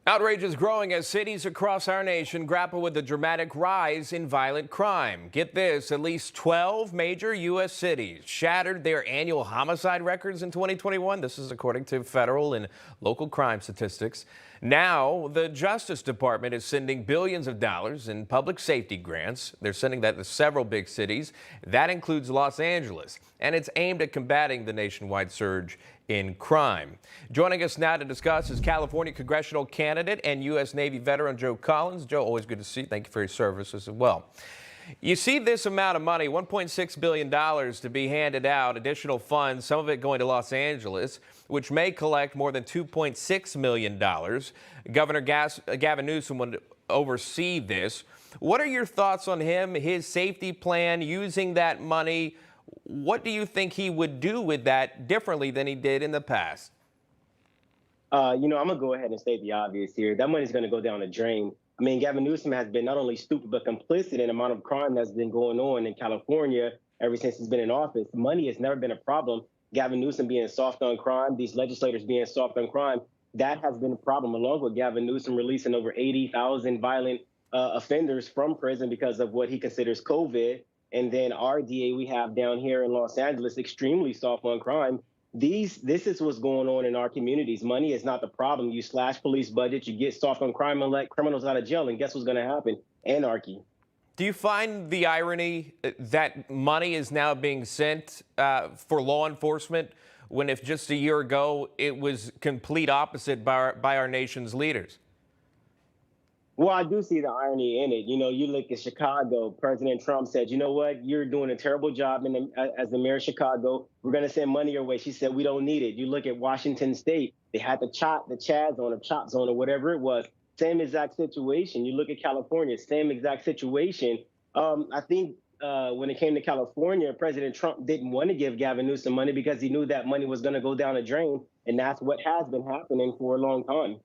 Outrage is growing as cities across our nation grapple with the dramatic rise in violent crime. Get this, at least 12 major U.S. cities shattered their annual homicide records in 2021. This is according to federal and local crime statistics. Now, the Justice Department is sending billions of dollars in public safety grants. They're sending that to several big cities. That includes Los Angeles, and it's aimed at combating the nationwide surge in crime. Joining us now to discuss is California Congressional candidate and U.S. Navy veteran Joe Collins. Joe, always good to see you. Thank you for your service as well. You see this amount of money, $1.6 billion to be handed out, additional funds, some of it going to Los Angeles, which may collect more than $2.6 million. Governor Gavin Newsom would oversee this. What are your thoughts on him, his safety plan, using that money? What do you think he would do with that differently than he did in the past? I'm going to go ahead and state the obvious here. That money's going to go down the drain. I mean, Gavin Newsom has been not only stupid, but complicit in the amount of crime that's been going on in California ever since he's been in office. Money has never been a problem. Gavin Newsom being soft on crime, these legislators being soft on crime, that has been a problem, along with Gavin Newsom releasing over 80,000 violent offenders from prison because of what he considers COVID. And then our DA we have down here in Los Angeles, extremely soft on crime. This is what's going on in our communities. Money is not the problem. You slash police budget, you get soft on crime and let criminals out of jail. And guess what's going to happen? Anarchy. Do you find the irony that money is now being sent for law enforcement when if just a year ago it was complete opposite by our nation's leaders? Well, I do see the irony in it. You look at Chicago, President Trump said, you know what, you're doing a terrible job as the mayor of Chicago. We're going to send money your way. She said, we don't need it. You look at Washington State, they had the CHAD zone or CHOP zone or whatever it was. Same exact situation. You look at California, same exact situation. I think when it came to California, President Trump didn't want to give Gavin Newsom money because he knew that money was going to go down the drain. And that's what has been happening for a long time.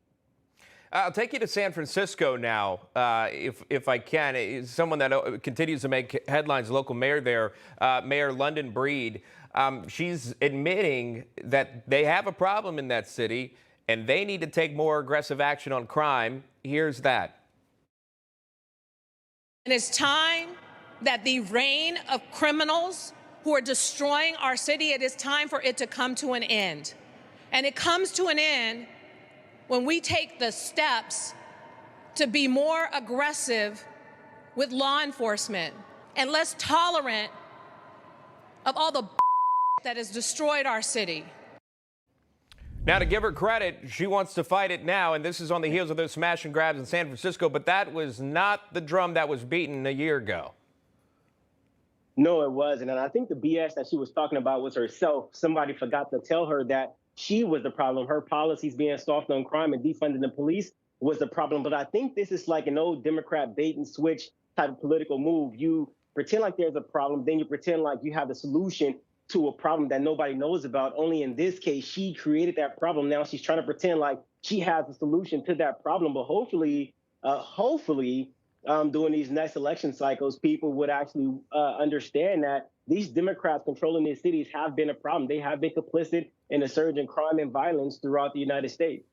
I'll take you to San Francisco now, if I can. Someone that continues to make headlines, local mayor there, Mayor London Breed. She's admitting that they have a problem in that city and they need to take more aggressive action on crime. Here's that. And it's time that the reign of criminals who are destroying our city, it is time for it to come to an end. And it comes to an end when we take the steps to be more aggressive with law enforcement and less tolerant of all the that has destroyed our city. Now, to give her credit, she wants to fight it now, and this is on the heels of those smash and grabs in San Francisco, but that was not the drum that was beaten a year ago. No, it wasn't. And I think the BS that she was talking about was herself. Somebody forgot to tell her that she was the problem. Her policies being soft on crime and defunding the police was the problem. But I think this is like an old Democrat bait and switch type of political move. You pretend like there's a problem, then you pretend like you have the solution to a problem that nobody knows about. Only in this case, she created that problem. Now she's trying to pretend like she has the solution to that problem. But hopefully, during these next election cycles, people would actually understand that these Democrats controlling these cities have been a problem. They have been complicit in a surge in crime and violence throughout the United States.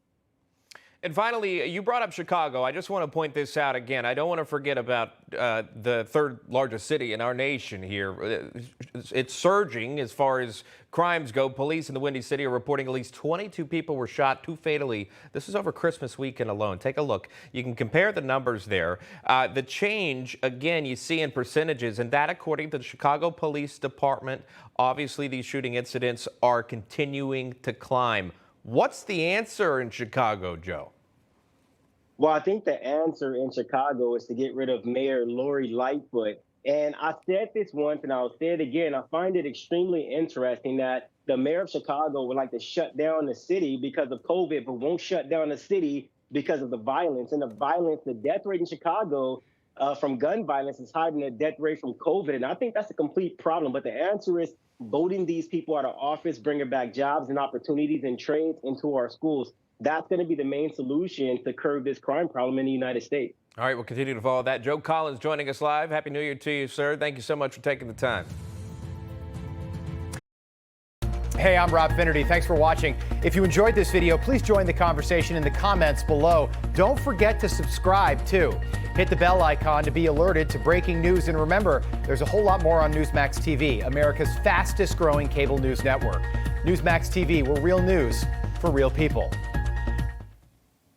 And finally, you brought up Chicago. I just want to point this out again. I don't want to forget about the third largest city in our nation here. It's surging as far as crimes go. Police in the Windy City are reporting at least 22 people were shot, 2 fatally. This is over Christmas weekend alone. Take a look. You can compare the numbers there. The change, again, you see in percentages, and that according to the Chicago Police Department. Obviously, these shooting incidents are continuing to climb. What's the answer in Chicago, Joe? Well, I think the answer in Chicago is to get rid of Mayor Lori Lightfoot. And I said this once and I'll say it again. I find it extremely interesting that the mayor of Chicago would like to shut down the city because of COVID, but won't shut down the city because of the violence. And the death rate in Chicago from gun violence is higher than the death rate from COVID. And I think that's a complete problem. But the answer is voting these people out of office, bringing back jobs and opportunities and trades into our schools. That's going to be the main solution to curb this crime problem in the United States. All right, we'll continue to follow that. Joe Collins joining us live. Happy New Year to you, sir. Thank you so much for taking the time. Hey, I'm Rob Finnerty. Thanks for watching. If you enjoyed this video, please join the conversation in the comments below. Don't forget to subscribe, too. Hit the bell icon to be alerted to breaking news. And remember, there's a whole lot more on Newsmax TV, America's fastest growing cable news network. Newsmax TV, where real news for real people.